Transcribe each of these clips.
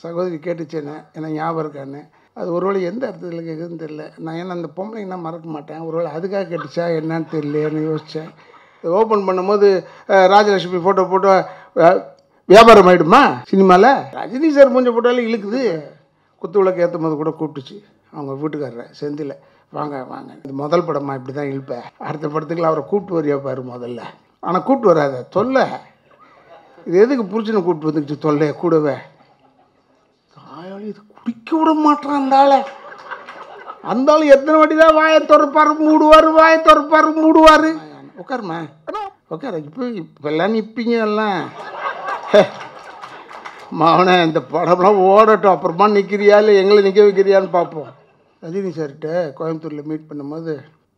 சகோதரி கேட்டுச்சேன்னு எனக்கு ஞாபகம் இருக்கான்னு. அது ஒருவேளை எந்த அர்த்தத்தில் கேட்குதுன்னு தெரில. நான் ஏன்னா அந்த பொம்பளைங்கன்னா மறக்க மாட்டேன். ஒருவேளை அதுக்காக கேட்டுச்சா என்னன்னு தெரியலையேன்னு யோசித்தேன். ஓப்பன் பண்ணும்போது ராஜலட்சுமி ஃபோட்டோ போட்டு வியாபாரம் ஆகிடுமா சினிமாவில்? ரஜினி சார் மூஞ்ச போட்டாலும் இழுக்குது. குத்து விளக்கு ஏற்றும் போது கூட கூப்பிட்டுச்சு அவங்க வீட்டுக்காரரை செந்தில், வாங்க வாங்க, இது முதல் படமா இப்படி தான் இழுப்பேன், அடுத்த படத்துக்குள்ள அவரை கூப்பிட்டு வரியா பாரு முதல்ல. ஆனால் கூப்பிட்டு வராத தொல்லை, இது எதுக்கு புரிச்சுன்னு கூப்பிட்டு வந்துக்கிச்சு தொல்லையை கூடவே. காயாளி இது குடிக்க விட மாட்டான் அந்த ஆள் எத்தனை வாட்டி தான் வாயை திறப்பாரு மூடுவார், வாயை திறப்பாரு மூடுவார். உட்காருமா உட்கார, இப்பெல்லாம் நிற்பீங்க எல்லாம் மாவனே, இந்த படம்லாம் ஓடட்டும், அப்புறமா நிற்கிறியா இல்லை எங்களை நிற்க வைக்கிறியான்னு பார்ப்போம். ரஜினி சார்கிட்ட கோயம்புத்தூரில் மீட் பண்ணும்போது,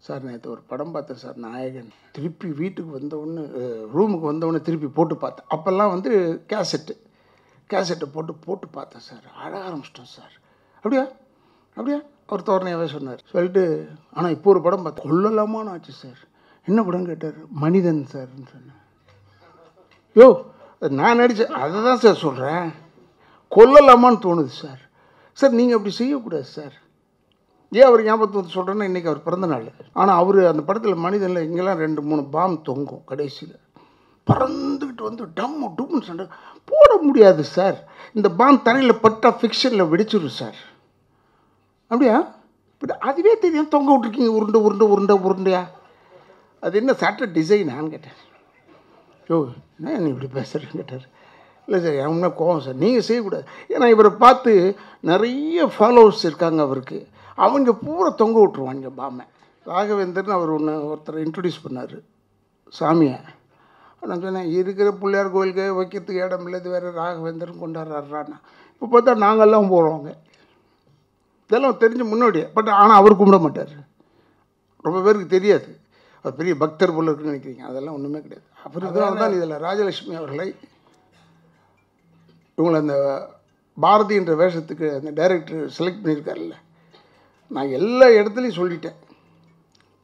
சார் நேற்று ஒரு படம் பார்த்தேன் சார் நாயகன், திருப்பி வீட்டுக்கு வந்தவுடனே ரூமுக்கு வந்தவுடனே திருப்பி போட்டு பார்த்தேன். அப்போல்லாம் வந்து கேசட்டை போட்டு பார்த்தேன் சார், அழ ஆரம்பிச்சிட்டோம் சார். அப்படியா அப்படியா அவர் தோரணையாகவே சொன்னார். சொல்லிட்டு ஆனால் இப்போ ஒரு படம் பார்த்தேன், கொல்லலாமான்னு ஆச்சு சார். என்ன படம் கேட்டார்? மனிதன் சார்ன்னு சொன்னேன். யோ நான் நடித்தேன், அதை தான் சார் சொல்கிறேன், கொல்லலாமான்னு தோணுது சார். சார் நீங்கள் அப்படி செய்யக்கூடாது சார். ஏன் அவர் ஞாபகத்தை வந்து சொல்கிறேன்னா, இன்றைக்கி அவர் பிறந்த நாள். ஆனால் அவர் அந்த படத்தில் மனிதனில் இங்கெல்லாம் 2-3 பாம் தொங்கும், கடைசியில் பறந்துக்கிட்டு வந்து டம்மு டும்னு சண்டை போட முடியாது சார். இந்த பாம் தரையில் பட்டா ஃபிக்ஷனில் வெடிச்சிடும் சார். அப்படியா? இப்படி அதுவே தெரியும் தொங்க விட்ருக்கீங்க உருண்டை உருண்டை உருண்டை உருண்டையா? அது என்ன சட்ட டிசைனான்னு கேட்டேன். யோ என்ன நீ இப்படி பேசுகிறேன்னு கேட்டார். இல்லை சார் என்ன கோவம் சார், நீங்கள் செய்யக்கூடாது. ஏன்னா இவரை பார்த்து நிறைய ஃபாலோவர்ஸ் இருக்காங்க அவருக்கு, அவங்க பூரா தொங்க விட்ருவாங்க பாமை. ராகவேந்தர்னு அவர் ஒருத்தரை இன்ட்ரடியூஸ் பண்ணார் சாமியை. நான் சொன்னேன், இருக்கிற பிள்ளையார் கோயிலுக்கு வைக்கிறதுக்கு இடம் இல்லை, இது வேறு ராகவேந்தர்னு கொண்டாடுறாருன்னா. இப்போ பார்த்தா நாங்கள்லாம் போகிறோங்க, இதெல்லாம் தெரிஞ்ச முன்னோடியே. பட் ஆனால் அவர் கும்பிட மாட்டார், ரொம்ப பேருக்கு தெரியாது. அவர் பெரிய பக்தர் போல இருக்குன்னு நினைக்கிறீங்க, அதெல்லாம் ஒன்றுமே கிடையாது. அவர் தான் இதில் ராஜலட்சுமி அவர்களை இவங்களை அந்த பாரதின்ற வேஷத்துக்கு அந்த டைரக்டர் செலக்ட் பண்ணியிருக்காருல்ல, நான் எல்லா இடத்துலையும் சொல்லிட்டேன்,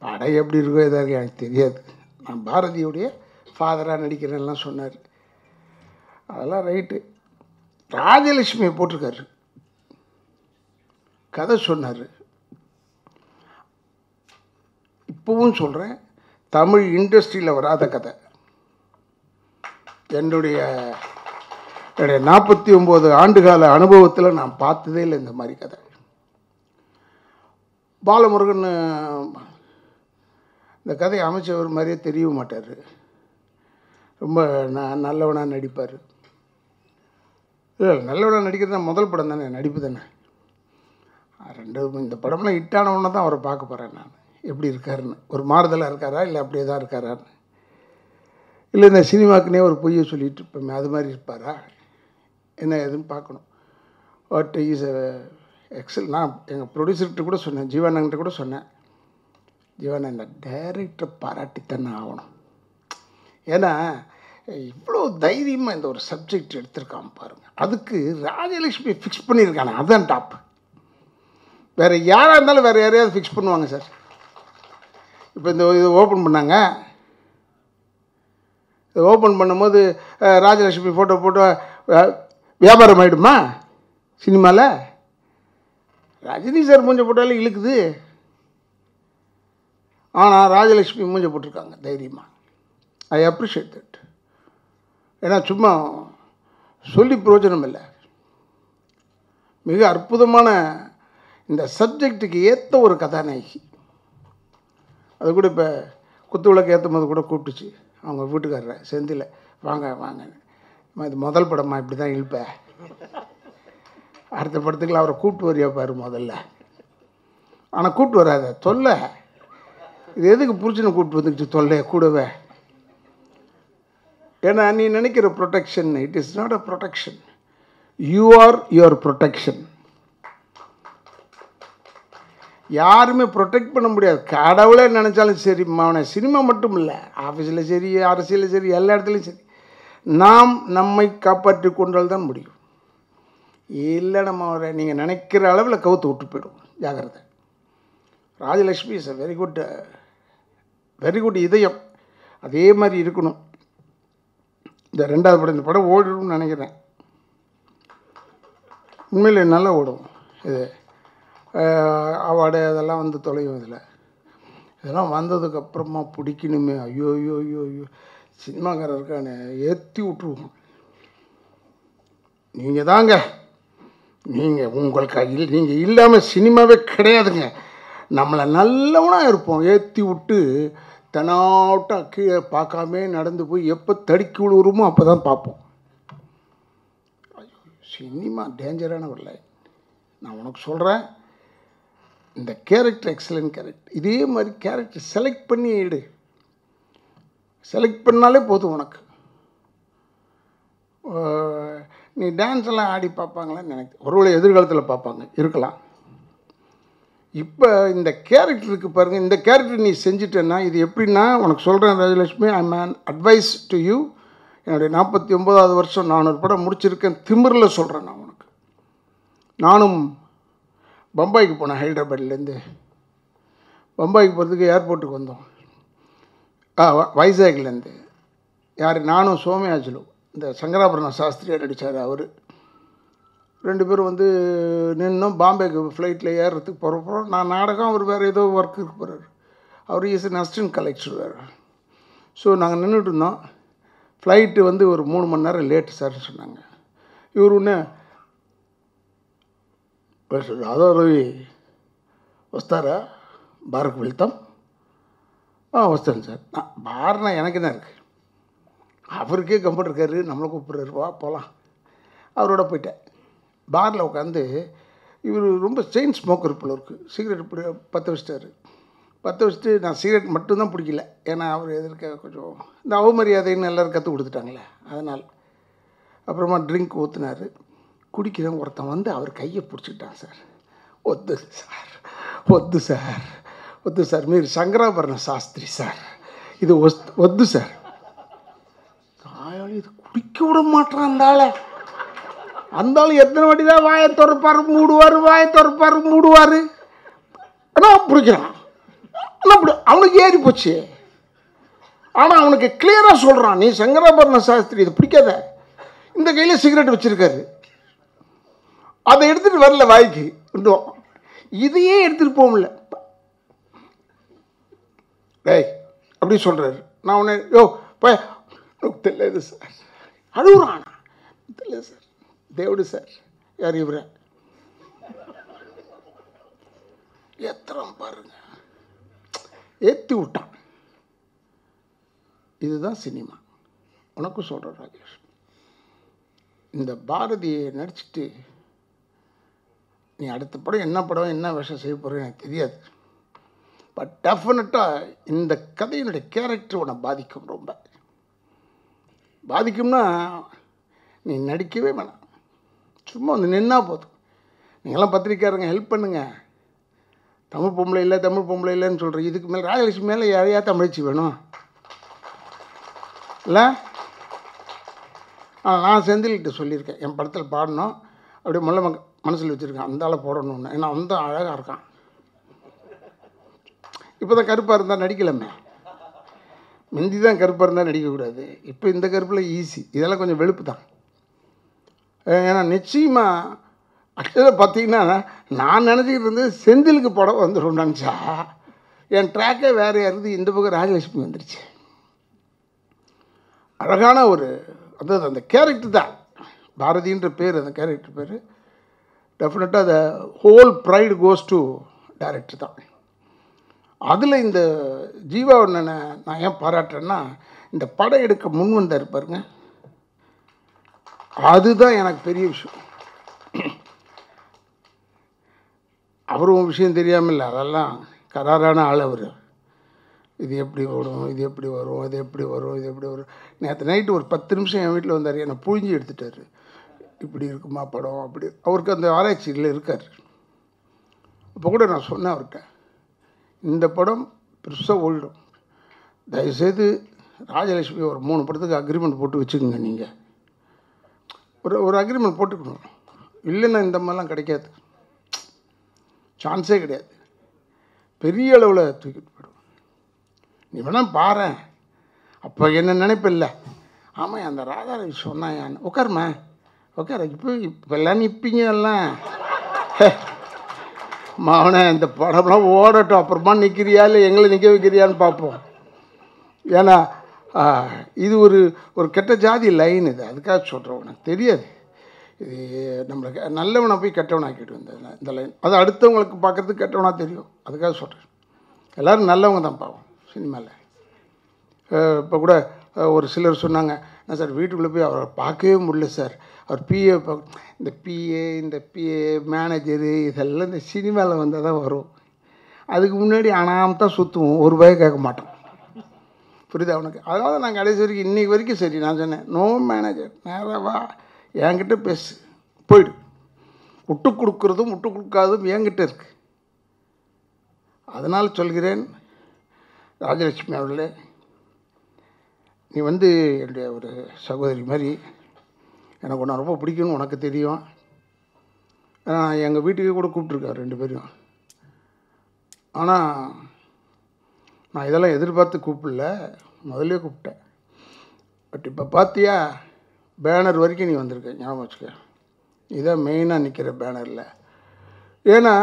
படம் எப்படி இருக்கோ எதாவது எனக்கு தெரியாது, நான் பாரதியுடைய ஃபாதராக நடிக்கிறேன்லாம் சொன்னார். அதெல்லாம் ரைட்டு. ராஜலட்சுமியை போட்டிருக்காரு, கதை சொன்னார். இப்போவும் சொல்கிறேன், தமிழ் இண்டஸ்ட்ரியில் வராத கதை. என்னுடைய 49 ஆண்டுகால அனுபவத்தில் நான் பார்த்ததே இல்லை இந்த மாதிரி கதை. பாலமுருகன் இந்த கதையை அமைச்சவர் மாதிரியே தெரிய மாட்டார், ரொம்ப நல்லவனாக நடிப்பார். இல்லை நல்லவனாக நடிக்கிறது தான் முதல் படம் தானே, நடிப்பு தானே. இந்த படம்லாம் ஹிட்டானவொன்னே தான் அவரை பார்க்க போகிறேன் நான், எப்படி இருக்காருன்னு. ஒரு மாறுதலாக இருக்காரா இல்லை அப்படியே தான் இருக்காரான்னு. இல்லை இந்த சினிமாக்குனே ஒரு பொய்யை சொல்லிட்டு இருப்போமே அது மாதிரி இருப்பாரா என்ன எதுன்னு பார்க்கணும். பட் இஸ் நான் எங்கள் ப்ரொடியூசர்கிட்ட கூட சொன்னேன், ஜீவானங்கிட்ட கூட சொன்னேன், ஜீவானா இந்த டைரக்டரை பாராட்டித்தானே ஆகணும். ஏன்னா இவ்வளோ தைரியமாக இந்த ஒரு சப்ஜெக்ட் எடுத்திருக்கான் பாருங்கள். அதுக்கு ராஜலட்சுமி ஃபிக்ஸ் பண்ணியிருக்கானே, அதுதான் டாப். வேறு யாராக இருந்தாலும் வேறு யாரையாவது ஃபிக்ஸ் பண்ணுவாங்க சார். இப்போ இந்த இது ஓப்பன் பண்ணாங்க, இது ஓப்பன் பண்ணும்போது ராஜலட்சுமி ஃபோட்டோ போட்டு வியாபாரம் ஆகிடுமா சினிமாவில்? ரஜினி சார் மூஞ்ச போட்டாலும் இழுக்குது. ஆனால் ராஜலட்சுமி மூஞ்ச போட்டிருக்காங்க தைரியமாக. I appreciate that. ஏன்னா சும்மா சொல்லி பிரயோஜனம் இல்லை, மிக அற்புதமான இந்த சப்ஜெக்டுக்கு ஏற்ற ஒரு கதாநாயகி. அது கூட இப்போ குத்து விளக்கு ஏற்றும் போது கூட கூப்பிட்டுச்சு அவங்க வீட்டுக்காரரை செந்தில், வாங்க வாங்க, இது முதல் படமா இப்படி தான் இழுப்பேன், அடுத்த படத்துக்குள்ள அவரை கூப்பிட்டு வரியா பாரு முதல்ல. ஆனால் கூப்பிட்டு வராத தொல்லை, இது எதுக்கு புரிச்சுன்னு கூப்பிட்டு வந்துக்கிச்சு தொல்லையை கூடவே. ஏன்னா நீ நினைக்கிற protection, it is not a protection, you are your protection. யாருமே ப்ரொடெக்ட் பண்ண முடியாது, கடவுளே நினச்சாலும் சரி. அவனை சினிமா மட்டும் இல்லை, ஆஃபீஸில் சரி, அரசியலில் சரி, எல்லா இடத்துலையும் சரி, நாம் நம்மை காப்பாற்றி கொண்டால் தான் முடியும். இல்லை நம்ம அவரை நீங்கள் நினைக்கிற அளவில் கவுத்து விட்டு போயிடுவோம், ஜாகிரதை. Rajalakshmi is a very good இதயம், அதே மாதிரி இருக்கணும். இந்த 2வது படம், இந்த படம் ஓடிடும்னு நினைக்கிறேன். உண்மையிலே நல்லா ஓடும் இது. அவார்டு அதெல்லாம் வந்து தொலையும். இதெல்லாம் வந்ததுக்கப்புறமா பிடிக்கணுமே, ஐயோ ஐயோ ஐயோ ஐயோ, சினிமாக்காரர் இருக்கானே ஏற்றி விட்ருவோம். நீங்கள் தாங்க, நீங்கள் உங்கள் கையில் நீங்கள் இல்லாமல் சினிமாவே கிடையாதுங்க. நம்மளை நல்லவனாக இருப்போம், ஏற்றி விட்டு தெனாவட்டா கீழே பார்க்காமே நடந்து போய் எப்போ தடுக்கி விழுவுறோமோ அப்போ தான் பார்ப்போம். சினிமா டேஞ்சரான ஒரு லைன். நான் உனக்கு சொல்கிறேன், இந்த கேரக்டர் எக்ஸலன்ட் கேரக்டர், இதே மாதிரி கேரக்டர் செலக்ட் பண்ணி எடு. செலக்ட் பண்ணாலே போதும் உனக்கு. நீ டான்ஸ் எல்லாம் ஆடி பார்ப்பாங்களான்னு எனக்கு ஒருவேளை எதிர்காலத்தில் பார்ப்பாங்க, இருக்கலாம். இப்போ இந்த கேரக்டருக்கு பாருங்கள், இந்த கேரக்டர் நீ செஞ்சிட்டேன்னா இது எப்படின்னா உனக்கு சொல்கிறேன் ராஜலட்சுமி, ஐ மேன் அட்வைஸ் டு யூ. என்னுடைய 49வது வருஷம் 400 படம் முடிச்சிருக்கேன், திமிரில் சொல்கிறேன் நான் உனக்கு. நானும் பம்பாய்க்கு போனேன், ஹைதராபாத்லேருந்து பம்பாய்க்கு போகிறதுக்கு ஏர்போர்ட்டுக்கு வந்தோம். வைசாக்லேருந்து யார், நானும் சோமயாஜுலு, இந்த சங்கராபரண சாஸ்திரியா நடித்தார் அவர், 2 பேரும் வந்து நின்னோம். பாம்பேக்கு ஃப்ளைட்டில் ஏறுறதுக்கு போகிறப்போம். நான் நாடகம், அவர் வேறு ஏதோ ஒர்க்குக்கு போகிறார். அவர் இஸ் அன் அசிஸ்டன்ட் கலெக்டர் வேறு. ஸோ நாங்கள் நின்றுட்டு இருந்தோம். ஃப்ளைட்டு வந்து ஒரு 3 மணி நேரம் லேட்டு சார்னு சொன்னாங்க. இவர் ஒன்று రాధా రవి వస్తారా బార్కు వెళ్తాం? వస్తాను సార్. பார்னா எனக்கு என்ன இருக்குது, அவருக்கே கம்ஃபர்ட் இருக்காரு, நம்மளை கூப்பிட்றாரு, வா போகலாம். அவரோட போயிட்டேன். பாரில் உட்காந்து இவர் ரொம்ப செயின் ஸ்மோக்கர் போல இருக்குது, சிகரெட் பற்ற வச்சிட்டாரு. பற்ற வச்சுட்டு நான் சிகரெட் மட்டும்தான் பிடிக்கல, ஏன்னா அவர் எதிர்க்க கொஞ்சம் இந்த அவமரியாதைன்னு எல்லோரும் கற்றுக் கொடுத்துட்டாங்களே அதனால். அப்புறமா ட்ரிங்க் ஊற்றுனார். குடிக்கிறேன். ஒருத்தன் வந்து அவர் கையை பிடிச்சிக்கிட்டான். சார் వద్దు సార్, వద్దు సార్, వద్దు సార్, మీరు శంకరాభరణ శాస్త్రి సార్, இது వద్దు சார். இது குடிக்க விட மாட்டான் அந்த ஆளை. அந்த ஆள் எத்தனை வாட்டி தான் வாயை திறப்பார் மூடுவார், வாயை திறப்பார் மூடுவார். ஆனால் பிடிக்கிறான். ஆனால் அவனுக்கு ஏறி போச்சு. ஆனால் அவனுக்கு கிளியராக சொல்கிறான், நீ சங்கராபரண சாஸ்திரி, இது பிடிக்காத. இந்த கையில் சிகரெட் வச்சுருக்காரு, அதை எடுத்துகிட்டு வரல வாய்க்கு. இதையே எடுத்துகிட்டு போகல. டேய் அப்படி சொல்கிறாரு. நான் உன்னை யோ போய் తెలియదు சார், அழுகுறானா, తెలియదు சார், దేవుడు சார். யார் இவர எத்திரம் பாருங்க, ஏற்றி விட்டான். இதுதான் சினிமா. உனக்கும் சொல்கிறேன் ராஜேஷ், இந்த பாரதியை நடிச்சுட்டு நீ அடுத்த படம் என்ன படம் என்ன விஷயம் செய்ய போகிறேன்னு எனக்கு தெரியாது. பட் டெஃபினட்டாக இந்த கதையினுடைய கேரக்டர் உன்னை பாதிக்கும், ரொம்ப பாதிக்கும்னா நீ நடிக்கவே வேணாம், சும்மா வந்து நின்னா போதும். நீங்களாம் பத்திரிக்கையாருங்க ஹெல்ப் பண்ணுங்க. தமிழ் பொம்பளை இல்லை தமிழ் பொம்பளை இல்லைன்னு சொல்கிறேன். இதுக்கு மேலே ராஜலட்சுமி மேலே யாரையா தமிழ்ச்சி வேணும் இல்லை? நான் செந்தில்கிட்ட சொல்லியிருக்கேன், என் படத்தில் பாடணும் அப்படியே முல்லை மனசில் வச்சுருக்கேன், அந்த ஆளை போடணும்னு. ஏன்னா அந்த அழகாக இருக்கான். இப்போ தான் கருப்பாக இருந்தால் நடிக்கலாமே, முந்தி தான் கருப்பாக இருந்தால் நடிக்கக்கூடாது. இப்போ இந்த கருப்பில் ஈஸி, இதெல்லாம் கொஞ்சம் வெளுப்பு தான். ஏன்னா நிச்சயமாக ஆக்சுவலாக பார்த்தீங்கன்னா நான் நினச்சிக்கிட்டு இருந்தது செந்திலுக்கு படம் வந்துடும் நினச்சா, என் ட்ராக்கே வேறு இருந்து இந்த பக்கம் ராஜலட்சுமி வந்துருச்சு. அழகான ஒரு அதாவது அந்த கேரக்டர் தான் பாரதின்ற பேர், அந்த கேரக்டர் பேர். டெஃபினட்டாக the whole pride goes to director தான். அதில் இந்த ஜீவாவை நான் ஏன் பாராட்டுறேன்னா, இந்த படம் எடுக்க முன் வந்தார் பாருங்க, அதுதான் எனக்கு பெரிய விஷயம். அவரும் விஷயம் தெரியாமல் இல்லை, அதெல்லாம் கராரான ஆள் அவர். இது எப்படி வரும், இது எப்படி வரும், இது எப்படி வரும், இது எப்படி வரும். நேற்று நைட்டு ஒரு 10 நிமிஷம் என் வீட்டில் வந்தார், என்னை புழிஞ்சி எடுத்துட்டார். இப்படி இருக்குமா படம் அப்படி. அவருக்கு அந்த ஆராய்ச்சியில் இருக்கார். அப்போ கூட நான் சொன்னேன் அவர்கிட்ட, இந்த படம் பெருசாக ஓடிடும், தயவுசெய்து ராஜலட்சுமி ஒரு 3 படத்துக்கு அக்ரிமெண்ட் போட்டு வச்சுக்கோங்க. நீங்கள் ஒரு அக்ரிமெண்ட் போட்டுக்கணும், இல்லைன்னா இந்த மாதிரிலாம் கிடைக்காது, சான்ஸே கிடையாது. பெரிய அளவில் தூக்கிட்டு போய்டும். நீ வேணால் பாரு, அப்போ என்ன நினைப்பில்லை, ஆமாம் அந்த ராதாரவி சொன்னாயான்னு, உட்காருமா ஓகே இப்போல்லாம் நிற்பீங்க எல்லாம். மாவனே இந்த படம்லாம் ஓடட்டும், அப்புறமா நிற்கிறியா இல்லை எங்களை நிற்க வைக்கிறியான்னு பார்ப்போம். ஏன்னா இது ஒரு கெட்ட ஜாதி லைன். இது அதுக்காக சொல்கிறேன், உனக்கு தெரியாது. இது நம்மளுக்கு நல்லவனை போய் கெட்டவனாக்கிட்டு வந்தது இந்த லைன். அது அடுத்தவங்களுக்கு பார்க்குறதுக்கு கெட்டவனாக தெரியும், அதுக்காக சொல்கிறேன். எல்லோரும் நல்லவங்க தான் பாவம் சினிமாவில். இப்போ கூட ஒரு சிலர் சொன்னாங்க, நான் சார் வீட்டுக்குள்ளே போய் அவரை பார்க்கவே முடியல சார், அவர் பிஏ இந்த பிஏ மேனேஜரு இதெல்லாம் இந்த சினிமாவில் வந்தால் தான் வரும். அதுக்கு முன்னாடி அனாமத்தான் சுற்றுவோம், ஒரு ரூபாய் கேட்க மாட்டோம். புரியுதா உனக்கு? அதனால நான் கடைசி வரைக்கும் இன்றைக்கி வரைக்கும் சரி நான் சொன்னேன், நோ மேனேஜர், நேராக வா என்கிட்ட பேசு, போயிடு. விட்டு கொடுக்குறதும் விட்டு கொடுக்காததும் என்கிட்ட இருக்கு. அதனால் சொல்கிறேன், ராஜலட்சுமி அவர்களே, நீ என்னுடைய ஒரு சகோதரி மாதிரி. எனக்கு ஒன்று ரொம்ப பிடிக்கும்னு உனக்கு தெரியும். எங்கள் வீட்டுக்கே கூட கூப்பிட்ருக்காரு 2 பேரையும். ஆனால் நான் இதெல்லாம் எதிர்பார்த்து கூப்பிடல, முதல்ல கூப்பிட்டேன். பட் இப்போ பார்த்தியா, பேனர் வரைக்கும் நீ வந்திருக்க, ஞாபகம் வச்சுக்க. இதான் மெயினாக நிற்கிற பேனரில். ஏன்னா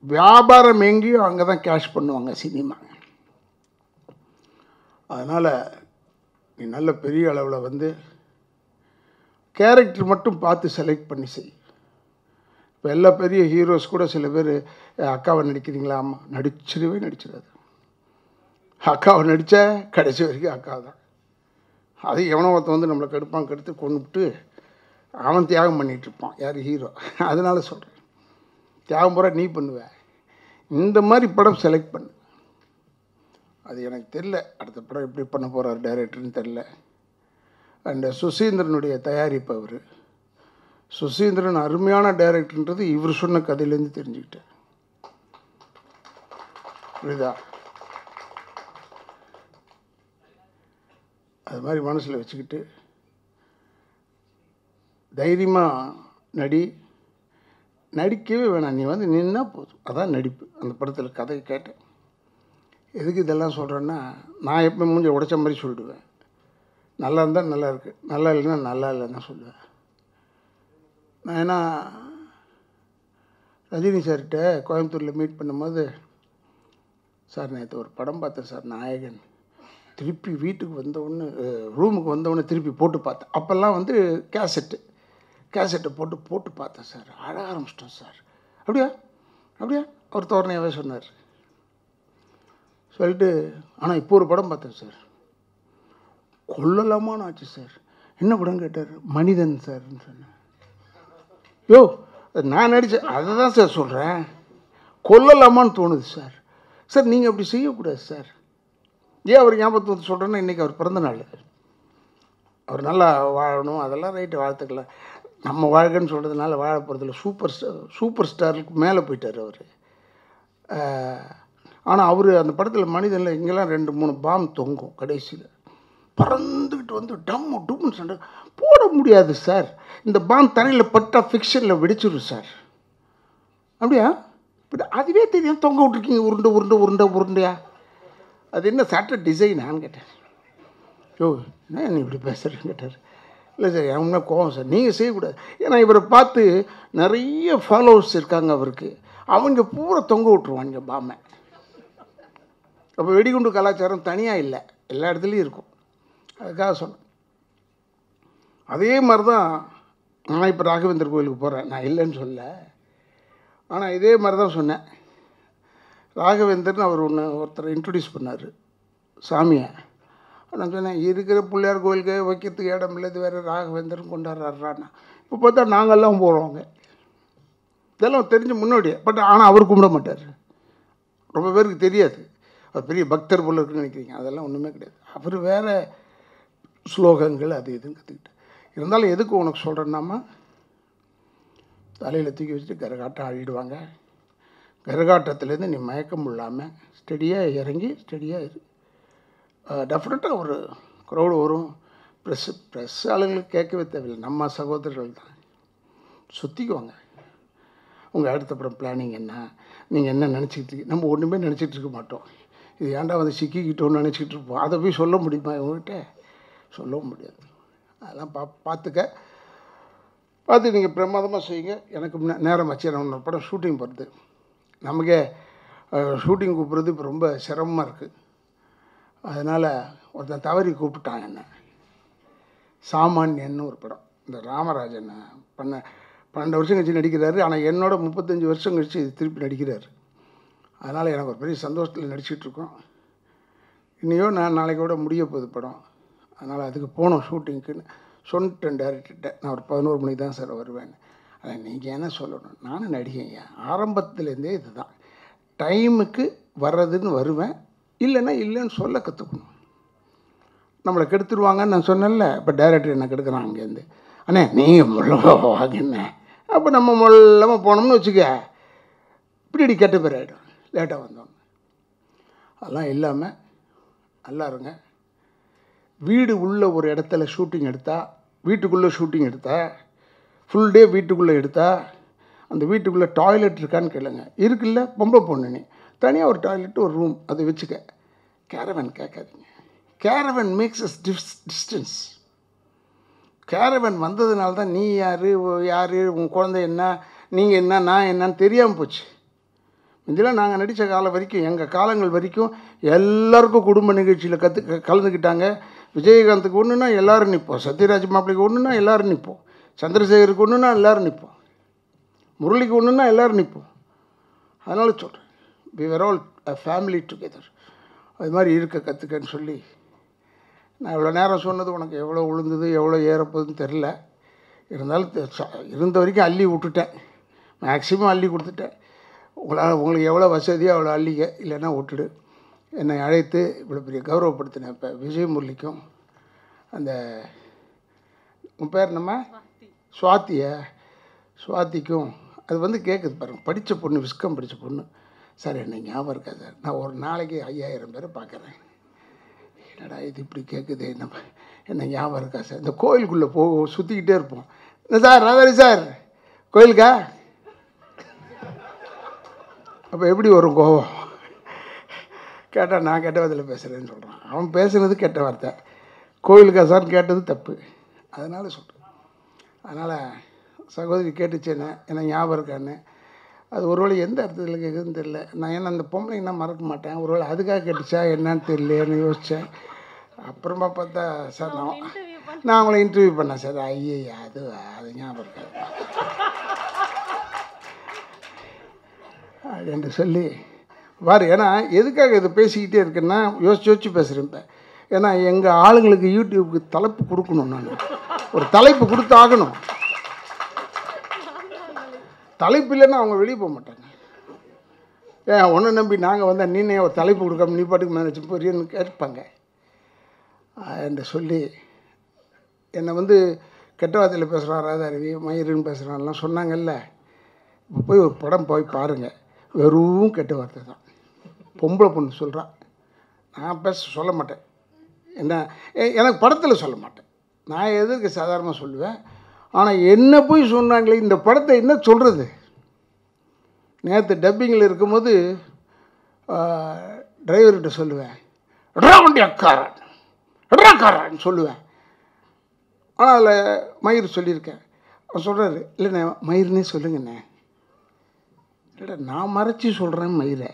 வியாபாரம் எங்கேயும் அங்கே தான் கேஷ் பண்ணுவாங்க சினிமா. அதனால் நீ நல்ல பெரிய அளவில் கேரக்டர் மட்டும் பார்த்து செலக்ட் பண்ணி செய். இப்போ எல்லா பெரிய ஹீரோஸ் கூட சில பேர் அக்காவை நடிக்கிறீங்களா, அம்மா நடிச்சிடாது. அக்காவை நடித்தா கடைசி வரைக்கும் அக்கா தான். அது எவனோ ஒருத்தன் நம்மளை கெடுத்து கொண்டுட்டு அவன் தியாகம் பண்ணிகிட்ருப்பான், யார் ஹீரோ. அதனால சொல்கிறேன், தியாகம் பூரா நீ பண்ணுவேன். இந்த மாதிரி படம் செலக்ட் பண்ணு. அது எனக்கு தெரில, அடுத்த படம் எப்படி பண்ண போகிறார் டைரக்டர்னு தெரில. அண்ட் சுசீந்திரனுடைய தயாரிப்பு அவர். சுசீந்திரன் அருமையான டைரக்டர்ன்றது இவர் சொன்ன கதையிலேருந்து தெரிஞ்சுக்கிட்டேன். புரியுதா? அது மாதிரி மனசில் வச்சுக்கிட்டு தைரியமாக நடிக்கவே வேணாம். நீ நின்னா போதும், அதான் நடிப்பு. அந்த படத்தில் கதை கேட்டேன். எதுக்கு இதெல்லாம் சொல்கிறேன்னா, நான் எப்போ மூஞ்சி உடைச்ச மாதிரி சொல்லிடுவேன். நல்லா இருந்தால் நல்லா இருக்குது, நல்லா இல்லைன்னா நல்லா இல்லைன்னு சொல்லுவேன் நான். ஏன்னா ரஜினி சார்கிட்ட கோயம்புத்தூரில் மீட் பண்ணும்போது, சார் நேற்று ஒரு படம் பார்த்தேன் சார், நாயகன். திருப்பி வீட்டுக்கு வந்தவுடனே ரூமுக்கு வந்தவுடனே திருப்பி போட்டு பார்த்தேன். அப்போல்லாம் கேசட்டை போட்டு பார்த்தேன் சார், அழ ஆரம்பிச்சிட்டோம் சார். அப்படியா அவர் தோரணையாகவே சொன்னார். சொல்லிட்டு, ஆனால் இப்போ ஒரு படம் பார்த்தேன் சார், கொல்லலாமான்னு ஆச்சு சார். என்ன படம் கேட்டார்? மனிதன் சார்ன்னு சொன்னேன். யோ நான் நடித்தேன், அதை தான் சார் சொல்கிறேன். கொல்லலாமான்னு தோணுது சார். சார் நீங்கள் அப்படி செய்யக்கூடாது சார். ஏன் அவர் ஞாபகத்தை சொல்கிறேன்னா, இன்றைக்கி அவர் பிறந்த நாள். அவர் நல்லா வாழணும், அதெல்லாம் ரைட்டு, வாழ்த்துக்கலாம். நம்ம வாழ்க்கைன்னு சொல்கிறதுனால வாழ போகிறதில்ல. சூப்பர் ஸ்டாருக்கு மேலே போயிட்டார் அவர். ஆனால் அவர் அந்த படத்தில் மனிதனில் இங்கெல்லாம் 2-3 பாம் தொங்கும். கடைசியில் பறந்துக்கிட்டு டம்முன்னு சண்டை போட முடியாது சார். இந்த பாம் தரையில் பட்டா ஃபிக்ஷனில் வெடிச்சிடும் சார். அப்படியா? அதுவே தெரியும், தொங்க விட்ருக்கீங்க உருண்டையா. அது என்ன சாட்டர் டிசைனான்னு கேட்டேன். யோ என்ன நீ இப்படி பேசுகிறேன்னு கேட்டார். இல்லை சார், என்ன கோவம் சார், நீங்கள் செய்யக்கூடாது. ஏன்னா இவரை பார்த்து நிறைய ஃபாலோவர்ஸ் இருக்காங்க அவருக்கு. அவங்க பூரா தொங்க விட்ருவாங்க பாமை. அப்போ வெடிகுண்டு கலாச்சாரம் தனியாக இல்லை, எல்லா இடத்துலையும் இருக்கும். அதுக்காக சொன்னேன். அதே மாதிரி தான் நான் இப்போ ராகவேந்தர் கோயிலுக்கு போகிறேன், நான் இல்லைன்னு சொல்ல. ஆனால் இதே மாதிரி தான் சொன்னேன். ராகவேந்தர்னு அவர் ஒருத்தர் இன்ட்ரடியூஸ் பண்ணார் சாமியை. நான் சொன்னேன், இருக்கிற பிள்ளையார் கோயிலுக்கு வைக்கிறதுக்கு இடம் இல்லை, இது வேறு ராகவேந்தர்னு கொண்டாடுறாருன்னா. இப்போ பார்த்தா நாங்கள்லாம் போகிறோங்க. இதெல்லாம் தெரிஞ்ச முன்னாடியே. பட் ஆனால் அவர் கும்பிட மாட்டார். ரொம்ப பேருக்கு தெரியாது, அவர் பெரிய பக்தர் போல இருக்குன்னு நினைக்கிறீங்க. அதெல்லாம் ஒன்றுமே கிடையாது. அவர் வேறு ஸ்லோகங்கள் அது இதுன்னு கற்றுக்கிட்டு இருந்தாலும். எதுக்கு உனக்கு சொல்கிறேன்னாமா, தலையில் தூக்கி வச்சுட்டு கரகாட்டம் ஆடிடுவாங்க. கரகாட்டத்துலேருந்து நீ மயக்கம் இல்லாமல் ஸ்டெடியாக இறங்கி ஸ்டெடியாக இரு. டெஃபினட்டாக ஒரு க்ரௌடு வரும். ப்ரெஸ் ஆளுங்களுக்கு கேட்கவே தேவையில்லை, நம்ம சகோதரர்கள் தான். சுற்றிக்குவாங்க. உங்கள் அடுத்த படம் பிளானிங் என்ன, நீங்கள் என்ன நினச்சிக்கிட்டு இருக்கீங்க? நம்ம ஒன்றுமே நினச்சிட்டு இருக்க மாட்டோம். இது ஏன்டா சிக்கிக்கிட்டோன்னு நினச்சிக்கிட்டு இருப்போம். அதை போய் சொல்ல முடியுமா இவங்ககிட்ட? சொல்லவும் முடியாது. அதெல்லாம் பார்த்துக்க. பார்த்து நீங்கள் பிரமாதமாக செய்யுங்க, எனக்கு நேரம் வச்சு நான் இன்னொரு படம் ஷூட்டிங் போகிறது. நமக்கே ஷூட்டிங் கூப்பிட்றது இப்போ ரொம்ப சிரமமாக இருக்குது. அதனால் ஒருத்தன் தவறி கூப்பிட்டான் என்ன. சாமானியன்னு ஒரு படம், இந்த ராமராஜன் 12 வருஷம் கழிச்சு நடிக்கிறாரு. ஆனால் என்னோட 35 வருஷம் கழிச்சு திருப்பி நடிக்கிறார். அதனால் எனக்கு ஒரு பெரிய சந்தோஷத்தில் நடிச்சிட்ருக்கோம். இன்னையோ நாளைக்கோட முடிய போகுது படம். அதனால் அதுக்கு போனோம் ஷூட்டிங்க்குன்னு சொல்லிட்டேன் டேரக்டர்கிட்ட. நான் ஒரு 11 மணிக்கு தான் சார் வருவேன். அதை நீங்கள் என்ன சொல்லணும், நானும் நடிகைங்க, ஆரம்பத்துலேருந்தே இது தான், டைமுக்கு வர்றதுன்னு வருவேன், இல்லைன்னா இல்லைன்னு சொல்ல கற்றுக்கணும். நம்மளை கெடுத்துருவாங்கன்னு நான் சொன்னேன்ல, இப்போ டைரக்டர் என்ன கெடுக்கிறான் அங்கேருந்து, அண்ணே நீங்கள் முள்ள வாங்கினே, அப்போ நம்ம முள்ளாமல் போனோம்னு வச்சுக்க, இப்படி கெட்ட பேர் ஆகிடும் லேட்டாக வந்தோம். அதெல்லாம் இல்லாமல் நல்லா இருங்க. வீடு உள்ள ஒரு இடத்துல ஷூட்டிங் எடுத்தால், வீட்டுக்குள்ளே ஷூட்டிங் எடுத்தால், ஃபுல் டே வீட்டுக்குள்ளே எடுத்தால், அந்த வீட்டுக்குள்ளே டாய்லெட் இருக்கான்னு கேளுங்க. இருக்குல்ல, பொம்பளை பொண்ணு நீ தனியாக ஒரு டாய்லெட்டு ஒரு ரூம் அதை வச்சுக்க. கேரவன் கேட்காதீங்க. Caravan makes us distance. Caravan வந்ததுனால தான் நீ யார் யார், உன் குழந்தை என்ன, நீங்கள் என்ன, நான் என்னன்னு தெரியாமல் போச்சு. இதெல்லாம் நாங்கள் நடித்த காலம் வரைக்கும், எங்கள் காலங்கள் வரைக்கும் எல்லாருக்கும் குடும்ப நிகழ்ச்சியில் கலந்துக்கிட்டாங்க. விஜயகாந்துக்கு ஒன்றுனா எல்லோரும் நிற்போம், சத்யராஜ் மாப்பிள்ளைக்கு ஒன்றுனா எல்லோரும் நிற்போம், சந்திரசேகருக்கு ஒன்றுனா எல்லோரும் நிற்போம், முரளிக்கு ஒன்றுனா எல்லோரும் நிற்போம். அதனால் சொல்கிறேன், we were all a family together. அது மாதிரி இருக்க கற்றுக்கன்னு சொல்லி, நான் இவ்வளோ நேரம் சொன்னது உனக்கு எவ்வளோ விழுந்தது எவ்வளோ ஏறப்போகுதுன்னு தெரில. இருந்தாலும் இருந்த வரைக்கும் அள்ளி விட்டுட்டேன், மேக்ஸிமம் அள்ளி கொடுத்துட்டேன். உங்களுக்கு எவ்வளோ வசதியோ அவ்வளோ அள்ளிக்க, இல்லைன்னா விட்டுடு. என்னை அழைத்து இவ்வளோ பெரிய கௌரவப்படுத்தினேன். இப்போ விஜய் முரளிக்கும் அந்த உன் பேர் நம்ம சுவாத்திக்கும் அது வந்து கேட்குது பாருங்கள், படித்த பொண்ணு, விஸ்கம் படித்த பொண்ணு. சார் என்னை ஞாபகம் இருக்கா சார், நான் ஒரு நாளைக்கு 5000 பேரை பார்க்குறேன், என்னடா இது இப்படி கேட்குது, என்ன ஞாபகம் இருக்கா சார். இந்த கோயிலுக்குள்ளே சுற்றிக்கிட்டே இருப்போம். என்ன சார் ராதாரி சார் கோயிலுக்கா, அப்போ எப்படி வரும் கோவம்? கேட்டால் நான் கெட்ட வார்த்தையில் பேசுகிறேன்னு சொல்கிறான். அவன் பேசுனது கெட்ட வார்த்தை, கோயிலுக்கா சார் கேட்டது தப்பு. அதனால் சொல்கிறேன். அதனால் சகோதரி கேட்டுச்சேன்னு என்ன ஞாபகம் இருக்கான்னு, அது ஒருவேளை எந்த அர்த்தத்தில் கேட்குதுன்னு தெரில. நான் ஏன்னா அந்த பொம்பளைங்கன்னா மறக்க மாட்டேன், ஒருவேளை அதுக்காக கேட்டுச்சா என்னன்னு தெரியலையேன்னு யோசித்தேன். அப்புறமா பார்த்தா சார் நான் அவங்கள இன்டர்வியூ பண்ணேன் சார். ஐயா அது ஞாபகம் இருக்காது அப்படின்ட்டு சொல்லி பாரு. ஏன்னா எதுக்காக இதை பேசிக்கிட்டே இருக்கேன்னா யோசிச்சு பேசுகிறேன். இப்போ ஏன்னா எங்கள் ஆளுங்களுக்கு யூடியூப்புக்கு தலைப்பு கொடுக்கணும், நான் ஒரு தலைப்பு கொடுத்து ஆகணும். தலைப்பு இல்லைன்னா அவங்க வெளியே போக மாட்டாங்க. ஏன் ஒன்றை நம்பி நாங்கள் வந்தால் நீனே ஒரு தலைப்பு கொடுக்காம நீ பாட்டுக்கு மேனேஜ் போறியன்னு கேட்பாங்க என்று சொல்லி என்னை வந்து கெட்ட வார்த்தையில் பேசுகிறான், ராதாரவி மயிருன்னு பேசுகிறான்லாம் சொன்னாங்கல்ல. இப்போ போய் ஒரு படம் போய் பாருங்கள், வெறும் கெட்ட வார்த்தை தான். பொம்பளை பொண்ணு சொல்கிறான், நான் சொல்ல மாட்டேன். என்ன எனக்கு படத்தில் சொல்ல மாட்டேன், நான் எதுக்கு சாதாரணமாக சொல்லுவேன். ஆனால் என்ன போய் சொன்னாங்களே இந்த படத்தை என்ன சொல்கிறது. நேற்று டப்பிங்கில் இருக்கும்போது டிரைவர்கிட்ட சொல்லுவேன், எட்ராக்காரன் சொல்லுவேன். ஆனால் அதில் மயிர் சொல்லியிருக்கேன். அவன் சொல்கிறாரு, இல்லைண்ணே மயிர்னே சொல்லுங்கண்ணே. இல்லைடா நான் மறைச்சி சொல்கிறேன் மயிரை,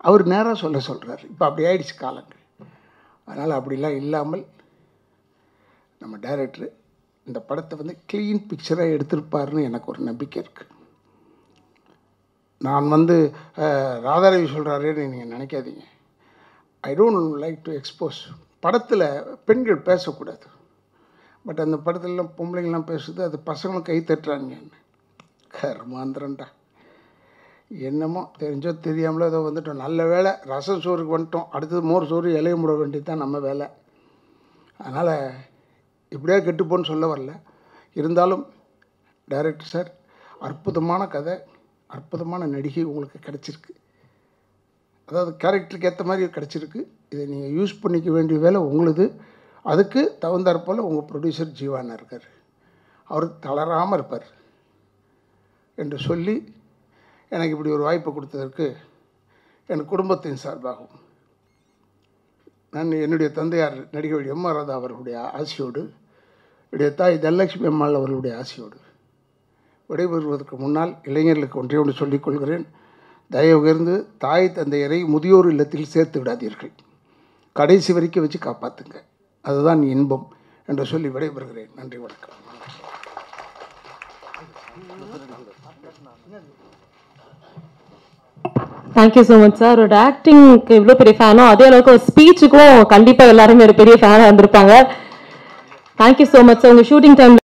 அவர் நேராக சொல்கிறார். இப்போ அப்படி ஆயிடுச்சு காலங்கள். அதனால் அப்படிலாம் இல்லாமல் நம்ம டைரக்டரு இந்த படத்தை வந்து க்ளீன் பிக்சராக எடுத்திருப்பாருன்னு எனக்கு ஒரு நம்பிக்கை இருக்குது. நான் வந்து ராதாரவி சொல்கிறாருன்னு நீங்கள் நினைக்காதீங்க. I don't like to expose. படத்தில் பெண்கள் பேசக்கூடாது, பட் அந்த படத்துலலாம் பொம்பளைங்கள்லாம் பேசுது, அது பசங்களும் கை தட்டுறாங்க. கர்மாந்திரன்டா, என்னமோ தெரிஞ்சோ தெரியாமலோ ஏதோ வந்துட்டோம். நல்ல வேலை ரசம் சோறுக்கு வந்துட்டோம், அடுத்தது மோர் சோறு இலைய முட வேண்டியது தான் நம்ம வேலை. அதனால் இப்படியே கெட்டுப்போன்னு சொல்ல வரல. இருந்தாலும் டைரக்டர் சார், அற்புதமான கதை, அற்புதமான நடிகை உங்களுக்கு கிடச்சிருக்கு. அதாவது கேரக்டருக்கு ஏற்ற மாதிரி கிடச்சிருக்கு. இதை நீங்கள் யூஸ் பண்ணிக்க வேண்டிய வேலை உங்களுது. அதுக்கு தகுந்தாற்போல் உங்கள் ப்ரொடியூசர் ஜீவானா இருக்கார், அவர் தளராமல் இருப்பார் என்று சொல்லி எனக்கு இப்படி ஒரு வாய்ப்பை கொடுத்ததற்கு என் குடும்பத்தின் சார்பாகவும் நான் என்னுடைய தந்தையார் நடிகை எம் ஆர் ராதா அவர்களுடைய ஆசையோடு, என்னுடைய தாய் தனலட்சுமி அம்மாள் அவர்களுடைய ஆசையோடு விடைபெறுவதற்கு முன்னால் இளைஞர்களுக்கு ஒன்றே ஒன்று சொல்லிக் கொள்கிறேன். தயவு உயர்ந்து தாய் தந்தையரை முதியோர் இல்லத்தில் சேர்த்து விடாதீர்கள். கடைசி வரைக்கும் வச்சு காப்பாற்றுங்க. அதுதான் இன்பம் என்று சொல்லி விடைபெறுகிறேன். நன்றி, வணக்கம். Thank you so much sir. ஒரு ஆக்டிங்க்கு இவ்வளோ பெரிய ஃபேனோ அதே அளவுக்கு ஒரு ஸ்பீச்சுக்கும் கண்டிப்பாக எல்லாருமே ஒரு பெரிய ஃபேனாக இருந்திருப்பாங்க. Thank you so much sir. உங்கள் ஷூட்டிங் டைம்